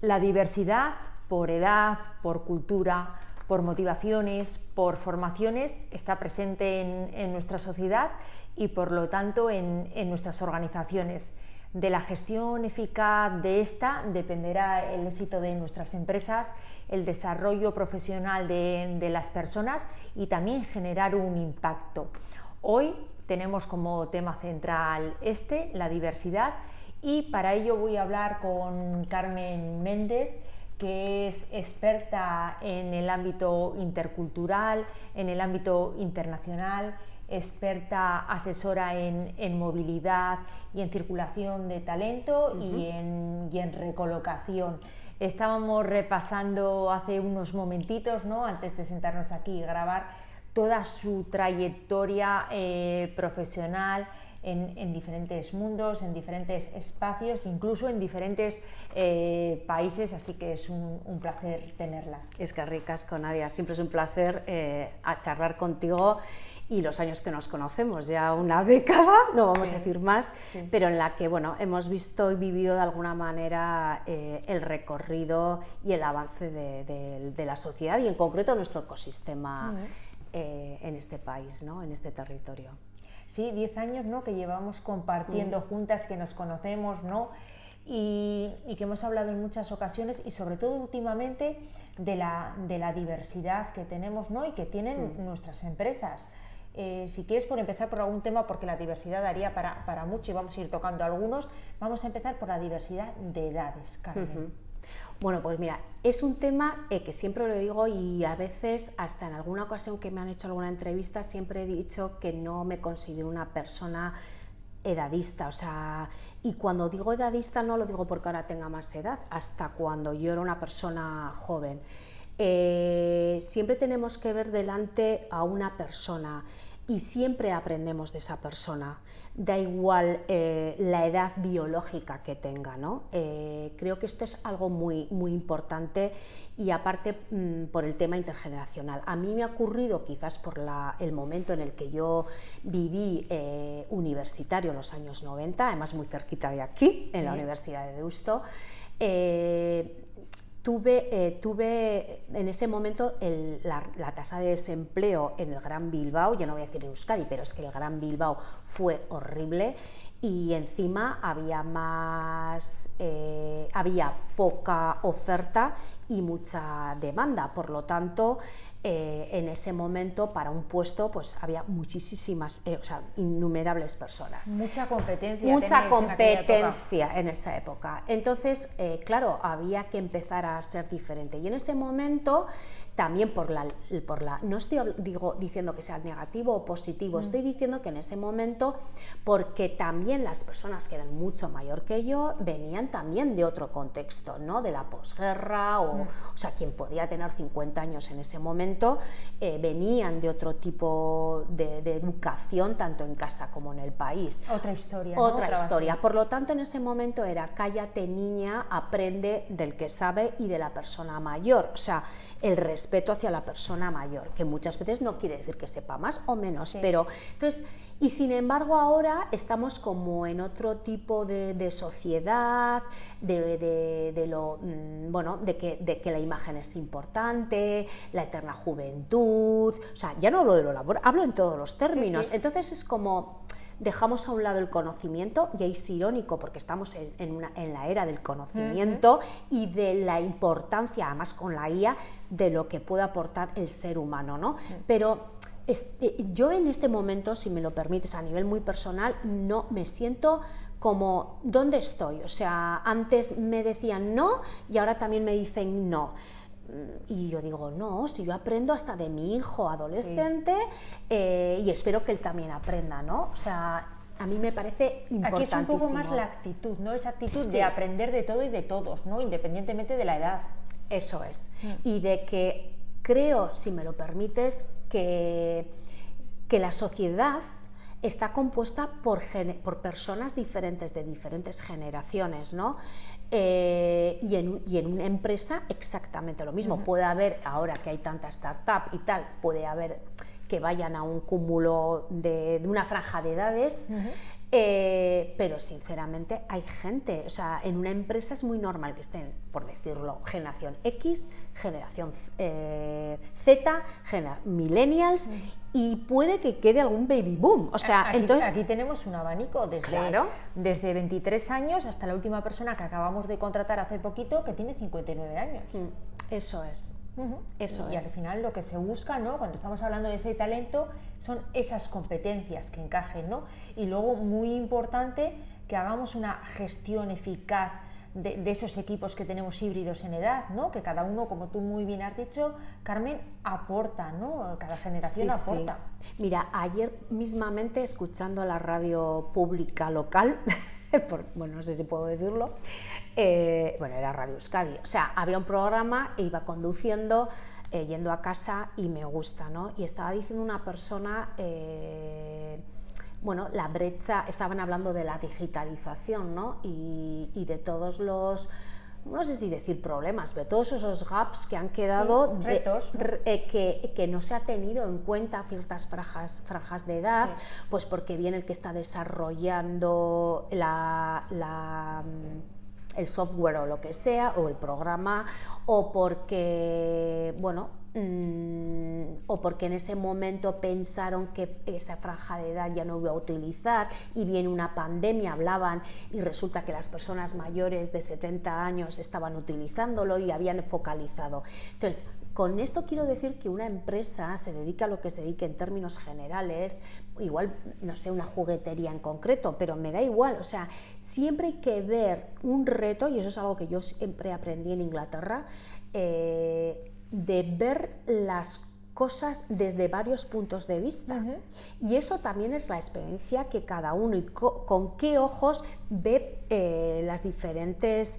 La diversidad por edad, por cultura, por motivaciones, por formaciones, está presente en nuestra sociedad y por lo tanto en nuestras organizaciones. De la gestión eficaz de esta dependerá el éxito de nuestras empresas, el desarrollo profesional de las personas y también generar un impacto. Hoy tenemos como tema central la diversidad, y para ello voy a hablar con Carmen Méndez, que es experta en el ámbito intercultural, en el ámbito internacional, experta asesora en movilidad y en circulación de talento y en recolocación. Estábamos repasando hace unos momentitos, ¿no?, antes de sentarnos aquí y grabar, toda su trayectoria profesional en diferentes mundos, en diferentes espacios, incluso en diferentes países, así que es un placer tenerla. Es que ricasco, Nadia, siempre es un placer a charlar contigo, y los años que nos conocemos, ya una década, no vamos a decir más, pero en la que hemos visto y vivido de alguna manera el recorrido y el avance de la sociedad y en concreto nuestro ecosistema en este país, ¿no?, en este territorio. Sí, 10 años, ¿no?, que llevamos compartiendo juntas, que nos conocemos, ¿no?, y que hemos hablado en muchas ocasiones y sobre todo últimamente de la diversidad que tenemos, ¿no?, y que tienen nuestras empresas. Si quieres, por empezar por algún tema, porque la diversidad daría para mucho y vamos a ir tocando algunos, vamos a empezar por la diversidad de edades, Carmen. Bueno, pues mira, es un tema que siempre lo digo, y a veces hasta en alguna ocasión que me han hecho alguna entrevista siempre he dicho que no me considero una persona edadista, o sea, y cuando digo edadista no lo digo porque ahora tenga más edad, hasta cuando yo era una persona joven. Siempre tenemos que ver delante a una persona y siempre aprendemos de esa persona, da igual la edad biológica que tenga, ¿no? Creo que esto es algo muy, muy importante, y aparte por el tema intergeneracional. A mí me ha ocurrido, quizás por el momento en el que yo viví universitario en los años 90, además muy cerquita de aquí, en la Universidad de Deusto, tuve en ese momento la tasa de desempleo en el Gran Bilbao, yo no voy a decir en Euskadi, pero es que el Gran Bilbao fue horrible, y encima había poca oferta y mucha demanda, por lo tanto en ese momento para un puesto pues había muchísimas, innumerables personas. Mucha competencia. Mucha competencia en esa época. Entonces, claro, había que empezar a ser diferente. Y en ese momento, también no estoy diciendo que sea negativo o positivo, estoy diciendo que en ese momento, porque también las personas que eran mucho mayor que yo venían también de otro contexto, ¿no?, de la posguerra, o sea, quien podía tener 50 años en ese momento, venían de otro tipo de educación, tanto en casa como en el país. Otra historia, ¿no? Otra historia. Por lo tanto, en ese momento era cállate, niña, aprende del que sabe y de la persona mayor. O sea, el respeto hacia la persona mayor, que muchas veces no quiere decir que sepa más o menos, pero entonces, y sin embargo ahora estamos como en otro tipo de sociedad, de que la imagen es importante, la eterna juventud, o sea, ya no hablo de lo laboral, hablo en todos los términos. Entonces es como dejamos a un lado el conocimiento, y es irónico porque estamos en la era del conocimiento y de la importancia, además con la IA, de lo que puede aportar el ser humano, ¿no? Pero yo en este momento, si me lo permites, a nivel muy personal, no me siento como ¿dónde estoy? O sea, antes me decían no y ahora también me dicen no. Y yo digo, no, si yo aprendo hasta de mi hijo adolescente, y espero que él también aprenda, ¿no? O sea, a mí me parece importantísimo. Aquí es un poco más la actitud, ¿no? Esa actitud de aprender de todo y de todos, ¿no?, independientemente de la edad. Eso es. Y de que creo, si me lo permites, que la sociedad está compuesta por personas diferentes, de diferentes generaciones, ¿no? Y en una empresa exactamente lo mismo. Puede haber, ahora que hay tanta startup y tal, puede haber que vayan a un cúmulo de una franja de edades, Pero sinceramente hay gente, o sea, en una empresa es muy normal que estén, por decirlo, generación X, generación Z, millennials, y puede que quede algún baby boom. O sea, entonces aquí tenemos un abanico desde 23 años hasta la última persona que acabamos de contratar hace poquito, que tiene 59 años. Eso es. Eso y al final lo que se busca, ¿no?, cuando estamos hablando de ese talento, son esas competencias que encajen, ¿no? Y luego, muy importante, que hagamos una gestión eficaz de esos equipos que tenemos híbridos en edad, ¿no? Que cada uno, como tú muy bien has dicho, Carmen, aporta, ¿no? Cada generación aporta. Sí. Mira, ayer mismamente, escuchando la radio pública local, bueno, no sé si puedo decirlo, bueno, era Radio Euskadi, o sea, había un programa e iba conduciendo, yendo a casa, y me gusta, ¿no? Y estaba diciendo una persona, bueno, la brecha, estaban hablando de la digitalización, ¿no? Y de todos los, no sé si decir problemas, pero todos esos gaps que han quedado, retos, ¿no? Que no se ha tenido en cuenta ciertas franjas de edad, pues porque viene el que está desarrollando el software o lo que sea, o el programa, o porque, bueno, o porque en ese momento pensaron que esa franja de edad ya no iba a utilizar, y viene una pandemia, hablaban, y resulta que las personas mayores de 70 años estaban utilizándolo y habían focalizado. Entonces, con esto quiero decir que una empresa se dedica a lo que se dedique en términos generales, igual, no sé, una juguetería en concreto, pero me da igual, o sea, siempre hay que ver un reto, y eso es algo que yo siempre aprendí en Inglaterra, de ver las cosas desde varios puntos de vista. Y eso también es la experiencia que cada uno, y con qué ojos ve las diferentes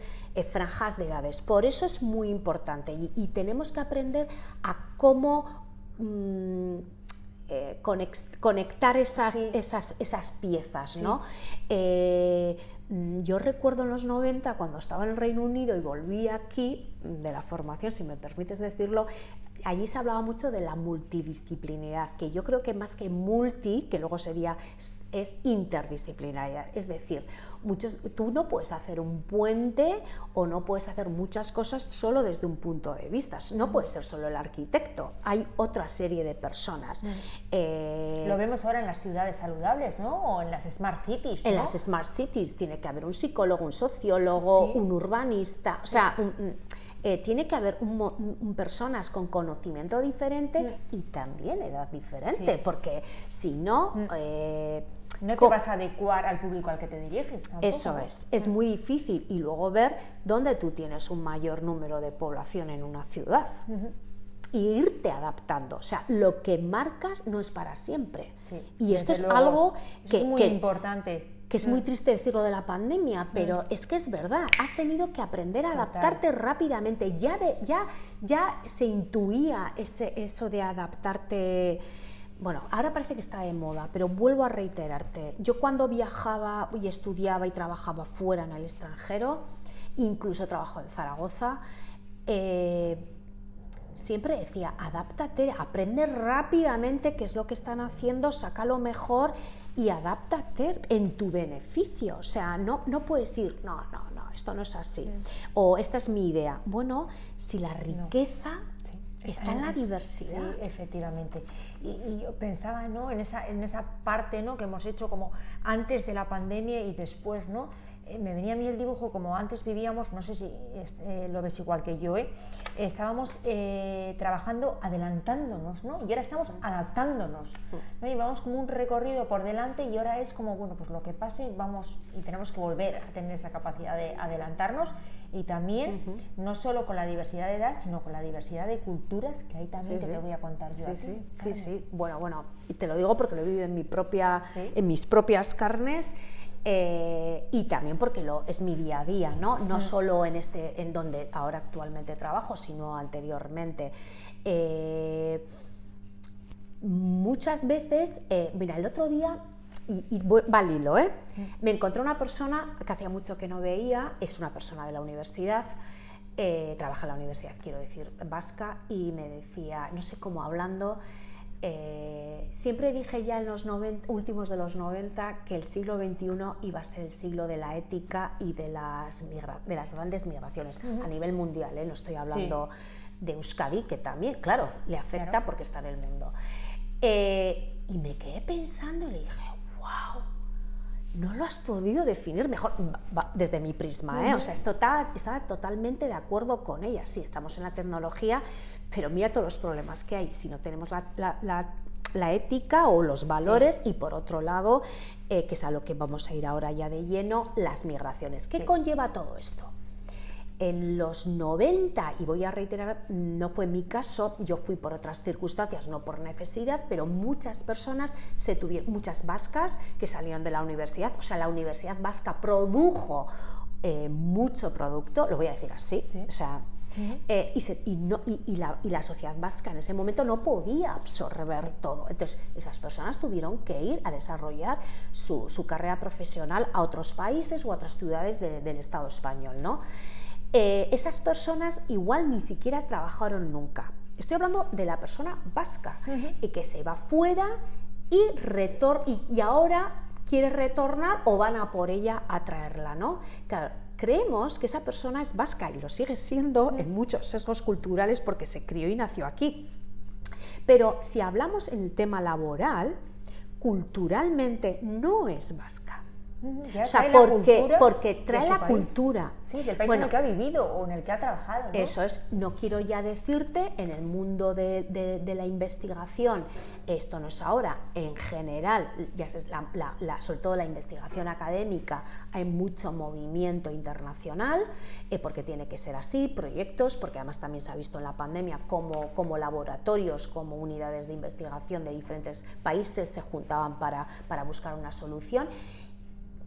franjas de edades. Por eso es muy importante, y tenemos que aprender a cómo conectar esas piezas, ¿no? Yo recuerdo en los 90, cuando estaba en el Reino Unido y volví aquí de la formación, si me permites decirlo, allí se hablaba mucho de la multidisciplinaridad, que yo creo que más que multi, que luego sería, es interdisciplinaridad. Es decir, tú no puedes hacer un puente, o no puedes hacer muchas cosas solo desde un punto de vista. No puede ser solo el arquitecto, hay otra serie de personas. Lo vemos ahora en las ciudades saludables, ¿no? O en las Smart Cities, ¿no? En las Smart Cities tiene que haber un psicólogo, un sociólogo, un urbanista, o sea, tiene que haber personas con conocimiento diferente y también edad diferente, porque si no... no te vas a adecuar al público al que te diriges tampoco. Eso es muy difícil. Y luego ver dónde tú tienes un mayor número de población en una ciudad. Y irte adaptando, o sea, lo que marcas no es para siempre. Y esto es algo que es muy importante. Que es muy triste decirlo de la pandemia, pero es que es verdad, has tenido que aprender a adaptarte rápidamente. Ya se intuía eso de adaptarte. Bueno, ahora parece que está de moda, pero vuelvo a reiterarte, yo cuando viajaba y estudiaba y trabajaba fuera en el extranjero, incluso trabajo en Zaragoza, siempre decía, adáptate, aprende rápidamente qué es lo que están haciendo, saca lo mejor y adáptate en tu beneficio. O sea, no puedes ir, no, esto no es así, o esta es mi idea. Bueno, si la riqueza está en la diversidad. Sí, efectivamente. Y yo pensaba, ¿no?, en esa parte, ¿no?, que hemos hecho como antes de la pandemia y después, ¿no? Me venía a mí el dibujo como antes vivíamos, no sé si lo ves igual que yo, estábamos trabajando adelantándonos, ¿no? Y ahora estamos adaptándonos, ¿no? Y vamos como un recorrido por delante, y ahora es como, bueno, pues lo que pase, vamos, y tenemos que volver a tener esa capacidad de adelantarnos, y también no solo con la diversidad de edad, sino con la diversidad de culturas que hay también, que te voy a contar yo aquí. Sí. Bueno, y te lo digo porque lo he vivido en mis propias carnes. Y también porque es mi día a día, no solo en donde ahora actualmente trabajo, sino anteriormente. Muchas veces, mira, el otro día, y va al hilo, me encontré una persona que hacía mucho que no veía, es una persona de la universidad, trabaja en la universidad, quiero decir, vasca, y me decía, no sé cómo hablando, Siempre dije ya en los últimos de los 90 que el siglo XXI iba a ser el siglo de la ética y de las grandes migraciones a nivel mundial, no estoy hablando de Euskadi, que también, claro, le afecta porque está en el mundo. Y me quedé pensando y le dije, wow, no lo has podido definir mejor, desde mi prisma, o sea, estaba totalmente de acuerdo con ella. Sí, estamos en la tecnología, pero mira todos los problemas que hay si no tenemos la ética o los valores, y por otro lado, que es a lo que vamos a ir ahora ya de lleno, las migraciones. ¿Qué conlleva todo esto? En los 90, y voy a reiterar, no fue mi caso, yo fui por otras circunstancias, no por necesidad, pero muchas personas muchas vascas que salieron de la universidad, o sea, la universidad vasca produjo mucho producto, lo voy a decir así, o sea, y la sociedad vasca en ese momento no podía absorber todo. Entonces, esas personas tuvieron que ir a desarrollar su carrera profesional a otros países o a otras ciudades del Estado español, ¿no? Esas personas igual ni siquiera trabajaron nunca. Estoy hablando de la persona vasca, y que se va fuera y ahora quiere retornar o van a por ella a traerla, ¿no? Claro, creemos que esa persona es vasca y lo sigue siendo en muchos sesgos culturales porque se crió y nació aquí. Pero si hablamos en el tema laboral, culturalmente no es vasca. O sea, porque trae la cultura. Sí, del país en el que ha vivido o en el que ha trabajado, ¿no? Eso es, no quiero ya decirte, en el mundo de la investigación, esto no es ahora, en general, ya es sobre todo la investigación académica, hay mucho movimiento internacional, porque tiene que ser así, proyectos, porque además también se ha visto en la pandemia como laboratorios, como unidades de investigación de diferentes países se juntaban para buscar una solución.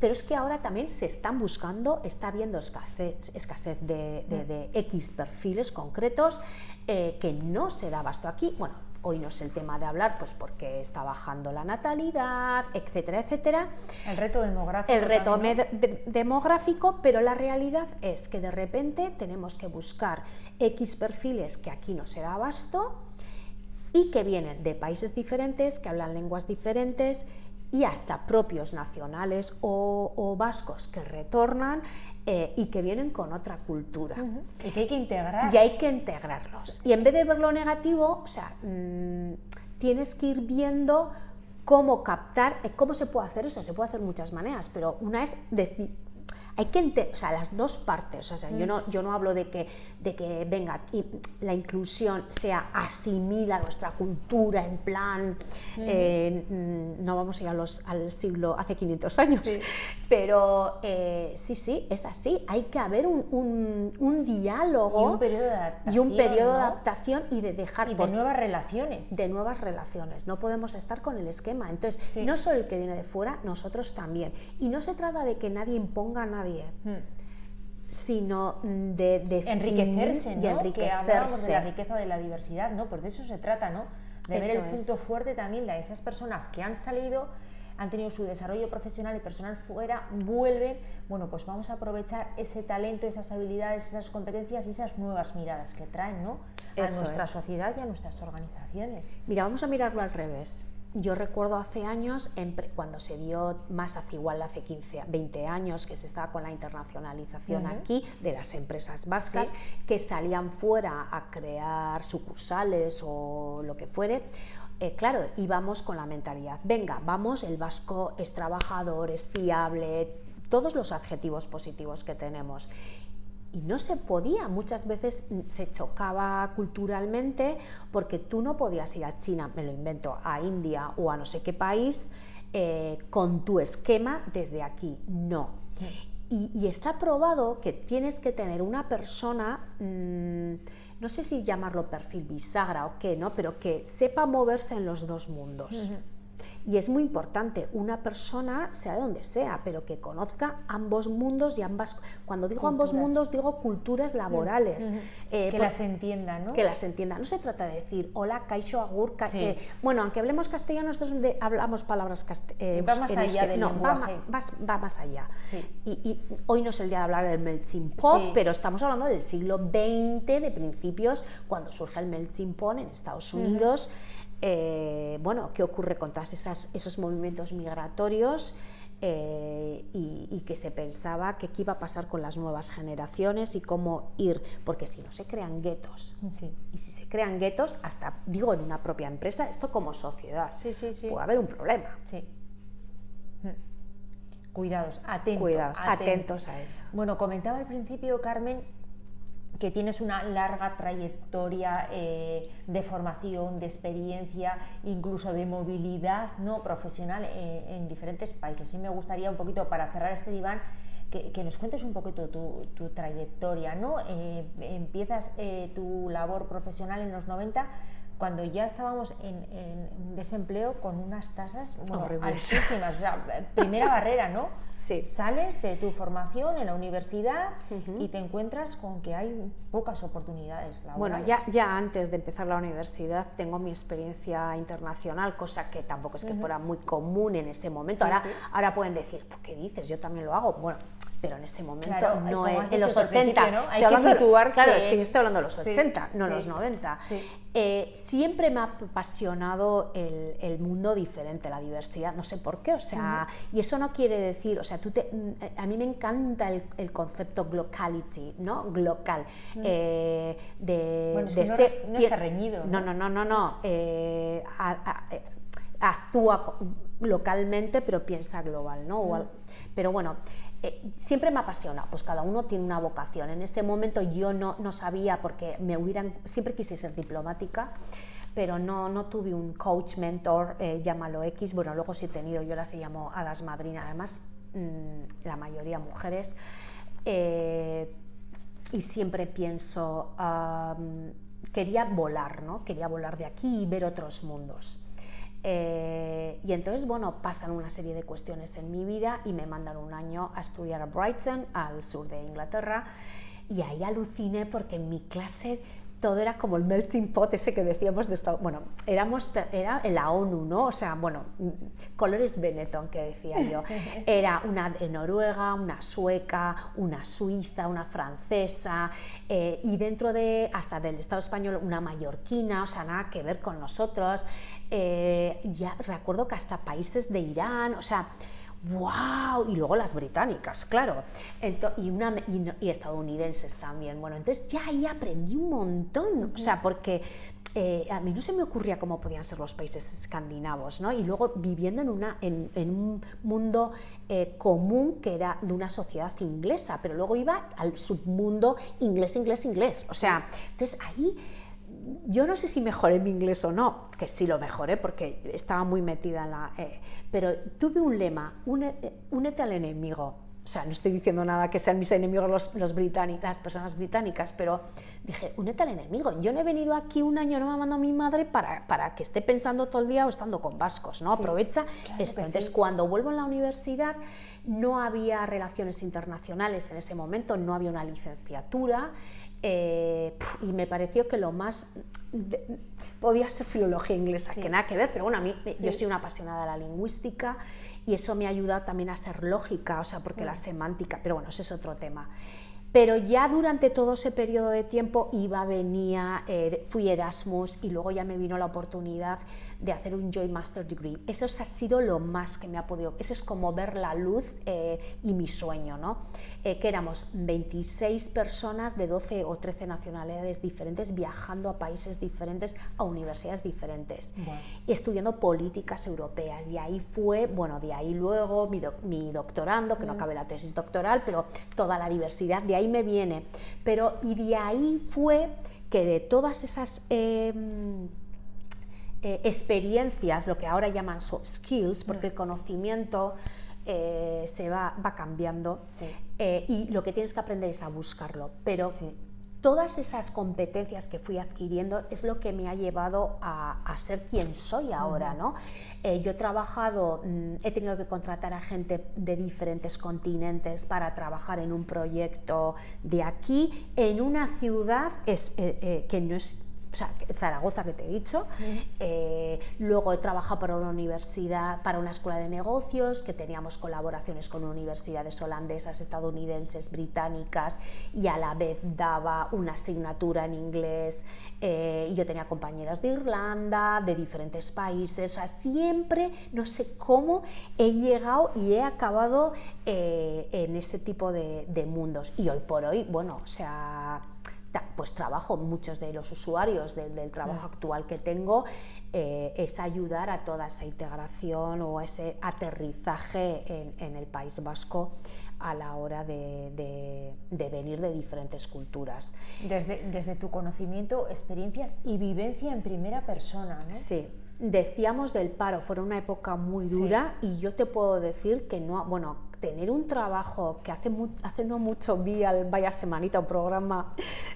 Pero es que ahora también se están buscando, está habiendo escasez de X perfiles concretos que no se da abasto aquí. Bueno, hoy no es el tema de hablar, pues porque está bajando la natalidad, etcétera, etcétera. El reto demográfico. El reto demográfico, pero la realidad es que de repente tenemos que buscar X perfiles que aquí no se da abasto y que vienen de países diferentes, que hablan lenguas diferentes, y hasta propios nacionales o vascos que retornan y que vienen con otra cultura. Y que hay que integrar. Y hay que integrarlos. Y en vez de ver lo negativo, o sea, tienes que ir viendo cómo captar, cómo se puede hacer eso. Se puede hacer de muchas maneras, pero una es hay que las dos partes, o sea, yo no hablo de que venga y la inclusión sea asimila nuestra cultura en plan, no vamos a ir al siglo hace 500 años, pero sí, es así, hay que haber un diálogo y un periodo de adaptación, y de dejar de nuevas relaciones. De nuevas relaciones, no podemos estar con el esquema, entonces no solo el que viene de fuera, nosotros también, y no se trata de que nadie imponga a nadie, sino de enriquecerse, ¿no? Y enriquecerse. Que hablábamos de la riqueza de la diversidad, ¿no? Pues de eso se trata, ¿no? De ver el punto fuerte también de esas personas que han salido, han tenido su desarrollo profesional y personal fuera, vuelven, bueno, pues vamos a aprovechar ese talento, esas habilidades, esas competencias y esas nuevas miradas que traen, ¿no? A nuestra sociedad y a nuestras organizaciones. Mira, vamos a mirarlo al revés. Yo recuerdo hace años, cuando se dio más hace 15, 20 años, que se estaba con la internacionalización aquí de las empresas vascas, que salían fuera a crear sucursales o lo que fuere. Claro, íbamos con la mentalidad, venga, vamos, el vasco es trabajador, es fiable, todos los adjetivos positivos que tenemos. Y no se podía, muchas veces se chocaba culturalmente porque tú no podías ir a China, me lo invento, a India o a no sé qué país con tu esquema desde aquí, no. Y está probado que tienes que tener una persona, no sé si llamarlo perfil bisagra o qué, ¿no? Pero que sepa moverse en los dos mundos. Y es muy importante, una persona, sea de donde sea, pero que conozca ambos mundos y ambas, cuando digo ambos mundos, digo culturas laborales. Que las entienda, ¿no? Que las entienda. No se trata de decir, hola, kaixo, agur, bueno, aunque hablemos castellano, nosotros hablamos palabras castellanas. Va más allá del lenguaje. Va más allá. Y hoy no es el día de hablar del melting pot, pero estamos hablando del siglo XX, de principios, cuando surge el melting pot en Estados Unidos, bueno, qué ocurre con todos esos movimientos migratorios. Y que se pensaba que qué iba a pasar con las nuevas generaciones y cómo ir, porque si no se crean guetos, Sí. y si se crean guetos, hasta digo en una propia empresa, esto como sociedad, Sí, sí, sí. puede haber un problema. Sí. Cuidados, Atentos a eso. Bueno, comentaba al principio, Carmen, que tienes una larga trayectoria de formación, de experiencia, incluso de movilidad, ¿no?, profesional en diferentes países. Y me gustaría un poquito, para cerrar este diván, que nos cuentes un poquito tu trayectoria, ¿no? Empiezas tu labor profesional en los 90, cuando ya estábamos en desempleo con unas tasas, bueno, altísimas, o sea, primera barrera, ¿no? Sí. Sales de tu formación en la universidad y te encuentras con que hay pocas oportunidades laborales. Bueno, ya antes de empezar la universidad tengo mi experiencia internacional, cosa que tampoco es que fuera muy común en ese momento. Sí, ahora pueden decir, pues, ¿qué dices? Yo también lo hago. Bueno, pero en ese momento, claro, no en los 80, ¿no? Hay que situarse. Claro, es que yo estoy hablando de los 80, no los 90. Sí. Siempre me ha apasionado el mundo diferente, la diversidad, no sé por qué, o sea, y eso no quiere decir, o sea, a mí me encanta el concepto glocality, ¿no? Glocal, bueno, es que no está reñido, ¿no? No, actúa localmente, pero piensa global, ¿no? Pero bueno, siempre me apasiona, pues cada uno tiene una vocación. En ese momento yo no sabía, porque siempre quise ser diplomática, pero no tuve un coach, mentor, llámalo X. Bueno, luego sí he tenido, yo las llamo hadas madrinas, además la mayoría mujeres, y siempre pienso, quería volar, ¿no? Quería volar de aquí y ver otros mundos. Y entonces, bueno, pasan una serie de cuestiones en mi vida y me mandan un año a estudiar a Brighton, al sur de Inglaterra, y ahí aluciné porque en mi clase todo era como el melting pot ese que decíamos de esto. Bueno, era la ONU, ¿no? O sea, bueno, colores Benetton, que decía yo. Era una de Noruega, una sueca, una suiza, una francesa, y dentro hasta del Estado español una mallorquina, o sea, nada que ver con nosotros. Ya recuerdo que hasta países de Irán, o sea, ¡wow! Y luego las británicas, claro, y estadounidenses también. Bueno, entonces ya ahí aprendí un montón, o sea, porque a mí no se me ocurría cómo podían ser los países escandinavos, ¿no? Y luego viviendo en un mundo común que era de una sociedad inglesa, pero luego iba al submundo inglés, o sea, entonces ahí yo no sé si mejoré mi inglés o no, que sí lo mejoré porque estaba muy metida en la... pero tuve un lema, únete al enemigo. O sea, no estoy diciendo nada que sean mis enemigos las personas británicas, pero dije, únete al enemigo. Yo no he venido aquí un año, no me ha mandado mi madre para que esté pensando todo el día o estando con vascos, ¿no? Sí, aprovecha esto. Entonces, cuando vuelvo en la universidad, no había relaciones internacionales en ese momento, no había una licenciatura, y me pareció que lo más podía ser filología inglesa, que nada que ver, pero bueno, yo soy una apasionada de la lingüística y eso me ha ayudado también a ser lógica, o sea, porque la semántica, pero bueno, ese es otro tema. Pero ya durante todo ese periodo de tiempo venía, fui Erasmus y luego ya me vino la oportunidad de hacer un Joint Master Degree. Eso ha sido lo más que me ha podido, eso es como ver la luz y mi sueño, ¿no? Que éramos 26 personas de 12 o 13 nacionalidades diferentes viajando a países diferentes, a universidades diferentes, estudiando políticas europeas, y ahí fue, bueno, de ahí luego mi doctorando, que no acabé la tesis doctoral, pero toda la diversidad, de ahí me viene, y de ahí fue que de todas esas experiencias, lo que ahora llaman soft skills, porque el conocimiento se va cambiando, y lo que tienes que aprender es a buscarlo, pero todas esas competencias que fui adquiriendo es lo que me ha llevado a ser quien soy ahora, ¿no? Yo he trabajado, he tenido que contratar a gente de diferentes continentes para trabajar en un proyecto de aquí, en una ciudad que no es o sea, Zaragoza, que te he dicho. Luego he trabajado para una universidad, para una escuela de negocios, que teníamos colaboraciones con universidades holandesas, estadounidenses, británicas, y a la vez daba una asignatura en inglés. Y yo tenía compañeras de Irlanda, de diferentes países. O sea, siempre, no sé cómo, he llegado y he acabado en ese tipo de mundos. Y hoy por hoy, bueno, o sea, pues trabajo, muchos de los usuarios del trabajo actual que tengo, es ayudar a toda esa integración o ese aterrizaje en el País Vasco a la hora de venir de diferentes culturas. Desde tu conocimiento, experiencias y vivencia en primera persona, ¿no? Sí. Decíamos del paro, fue una época muy dura, sí. Y yo te puedo decir que no, bueno, tener un trabajo que hace no mucho vi al Vaya Semanita, un programa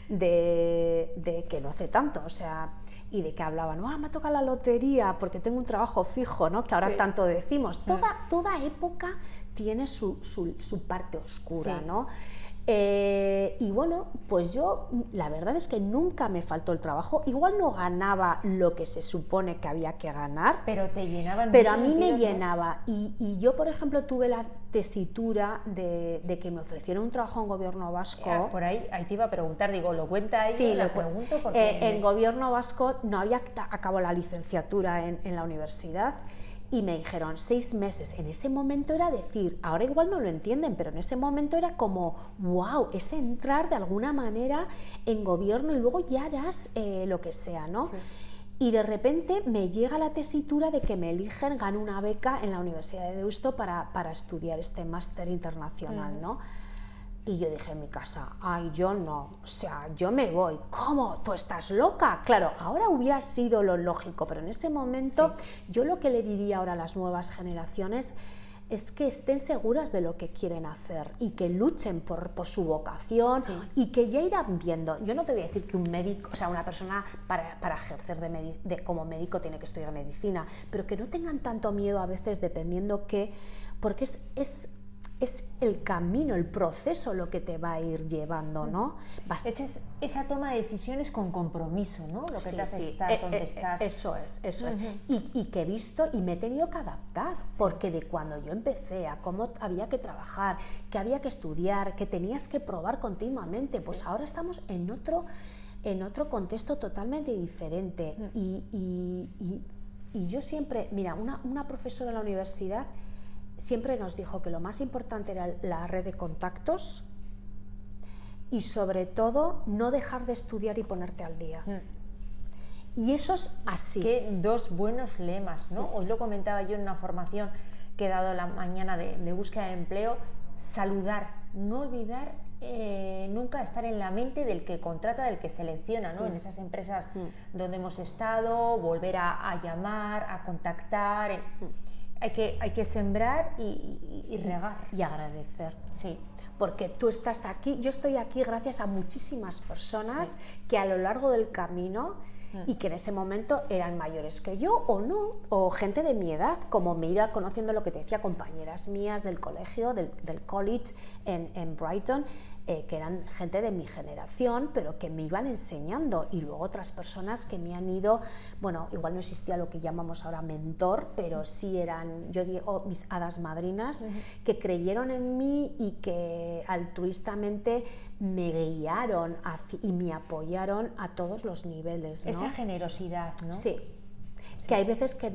de que no hace tanto, o sea, y de que hablaban, me ha tocado la lotería porque tengo un trabajo fijo, ¿no? Que ahora sí. Tanto decimos, toda época tiene su parte oscura, sí. ¿no? Y bueno, pues yo la verdad es que nunca me faltó el trabajo, igual no ganaba lo que se supone que había que ganar, pero te llenaban, pero a mí me llenaba, ¿no? Y yo, por ejemplo, tuve la tesitura de que me ofrecieron un trabajo en Gobierno Vasco. Por ahí te iba a preguntar, digo, ¿lo cuenta ella? Sí, lo pregunto porque en Gobierno Vasco no había acabado la licenciatura en la universidad. Y me dijeron 6 meses. En ese momento era decir, ahora igual no lo entienden, pero en ese momento era como, wow, es entrar de alguna manera en gobierno y luego ya harás lo que sea, ¿no? Sí. Y de repente me llega la tesitura de que me eligen, gano una beca en la Universidad de Deusto para estudiar este máster internacional, ¿no? Y yo dije en mi casa, ay, yo no, o sea, yo me voy. ¿Cómo? ¿Tú estás loca? Claro, ahora hubiera sido lo lógico, pero en ese momento sí. Yo lo que le diría ahora a las nuevas generaciones es que estén seguras de lo que quieren hacer y que luchen por su vocación, sí. Y que ya irán viendo. Yo no te voy a decir que un médico, o sea, una persona para ejercer como médico tiene que estudiar medicina, pero que no tengan tanto miedo a veces dependiendo qué, porque es el camino, el proceso lo que te va a ir llevando, ¿no? Es esa toma de decisiones con compromiso, ¿no? Lo que te hace estar donde estás. Eso es. Y que he visto y me he tenido que adaptar, porque de cuando yo empecé a cómo había que trabajar, que había que estudiar, que tenías que probar continuamente, pues ahora estamos en otro contexto totalmente diferente. Y yo siempre, mira, una profesora de la universidad siempre nos dijo que lo más importante era la red de contactos y sobre todo no dejar de estudiar y ponerte al día. Y eso es así. Qué dos buenos lemas, ¿no? Hoy lo comentaba yo en una formación que he dado la mañana de búsqueda de empleo, saludar, no olvidar nunca estar en la mente del que contrata, del que selecciona, ¿no? En esas empresas donde hemos estado, volver a llamar, a contactar. Hay que sembrar y regar. Y agradecer. Sí. Porque tú estás aquí, yo estoy aquí gracias a muchísimas personas que a lo largo del camino y que en ese momento eran mayores que yo o no, o gente de mi edad, como me iba conociendo, lo que te decía, compañeras mías del colegio, del college en Brighton, que eran gente de mi generación, pero que me iban enseñando, y luego otras personas que me han ido, bueno, igual no existía lo que llamamos ahora mentor, pero sí eran, yo digo, mis hadas madrinas, que creyeron en mí y que altruistamente me guiaron y me apoyaron a todos los niveles, ¿no? Esa generosidad, ¿no? Sí. Que hay veces que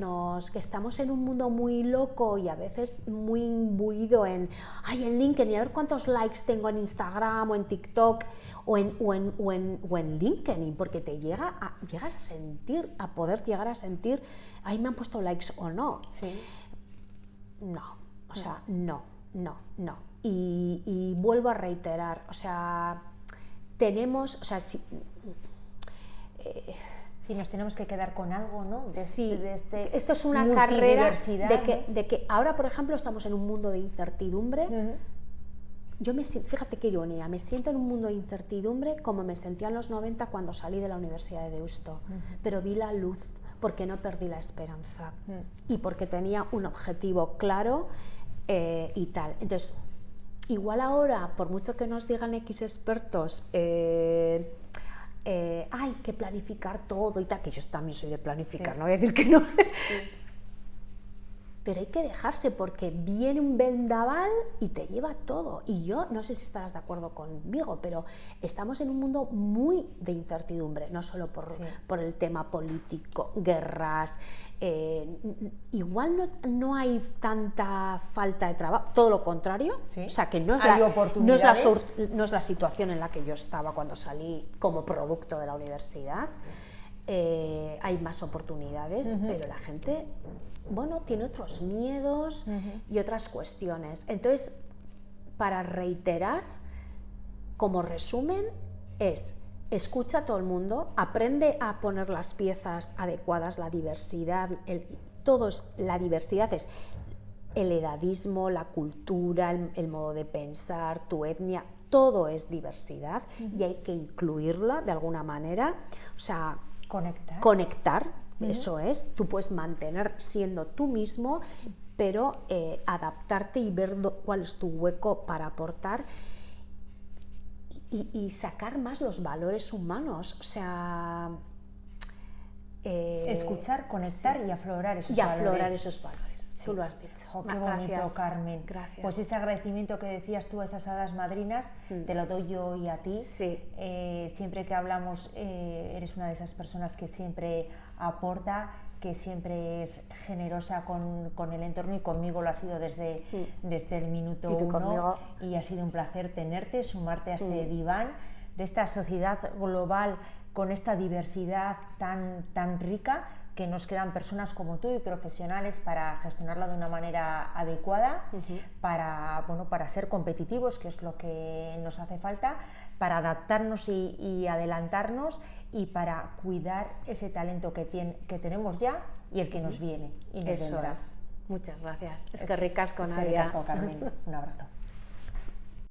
estamos en un mundo muy loco y a veces muy imbuido en LinkedIn, y a ver cuántos likes tengo en Instagram o en TikTok o en LinkedIn, porque te llegas a sentir, a poder llegar a sentir, ahí me han puesto likes o no. Sí. No, o sea, no. Y vuelvo a reiterar, o sea, tenemos, o sea, si nos tenemos que quedar con algo, ¿no? Esto es una carrera de que ahora, por ejemplo, estamos en un mundo de incertidumbre. Fíjate qué ironía, me siento en un mundo de incertidumbre como me sentía en los 90 cuando salí de la Universidad de Deusto, pero vi la luz porque no perdí la esperanza y porque tenía un objetivo claro y tal. Entonces, igual ahora, por mucho que nos digan X expertos, qué que planificar todo y tal, que yo también soy de planificar, no voy a decir que no. Pero hay que dejarse, porque viene un vendaval y te lleva todo. Y yo no sé si estarás de acuerdo conmigo, pero estamos en un mundo muy de incertidumbre, no solo por el tema político, guerras. Igual no hay tanta falta de trabajo, todo lo contrario. O sea, que no es la situación en la que yo estaba cuando salí como producto de la universidad. Hay más oportunidades, pero la gente, bueno, tiene otros miedos y otras cuestiones. Entonces, para reiterar, como resumen, es: escucha a todo el mundo, aprende a poner las piezas adecuadas, la diversidad, la diversidad es el edadismo, la cultura, el modo de pensar, tu etnia, todo es diversidad y hay que incluirla de alguna manera. O sea, conectar, eso es, tú puedes mantener siendo tú mismo, pero adaptarte y ver cuál es tu hueco para aportar y sacar más los valores humanos, o sea... escuchar, conectar y aflorar esos valores. Sí. Tú lo has dicho. Oh, qué bonito, gracias. Carmen. Gracias. Pues ese agradecimiento que decías tú a esas hadas madrinas, te lo doy yo y a ti. Sí. Siempre que hablamos, eres una de esas personas que siempre aporta, que siempre es generosa con el entorno, y conmigo lo ha sido desde el minuto uno. Y ha sido un placer tenerte, sumarte a este diván de esta sociedad global con esta diversidad tan rica, que nos quedan personas como tú y profesionales para gestionarla de una manera adecuada, para ser competitivos, que es lo que nos hace falta, para adaptarnos y adelantarnos, y para cuidar ese talento que tenemos ya y el que nos viene y nos vendrá. Muchas gracias. Es que ricasco, Nadia. Es que ricasco, Carmen. Un abrazo.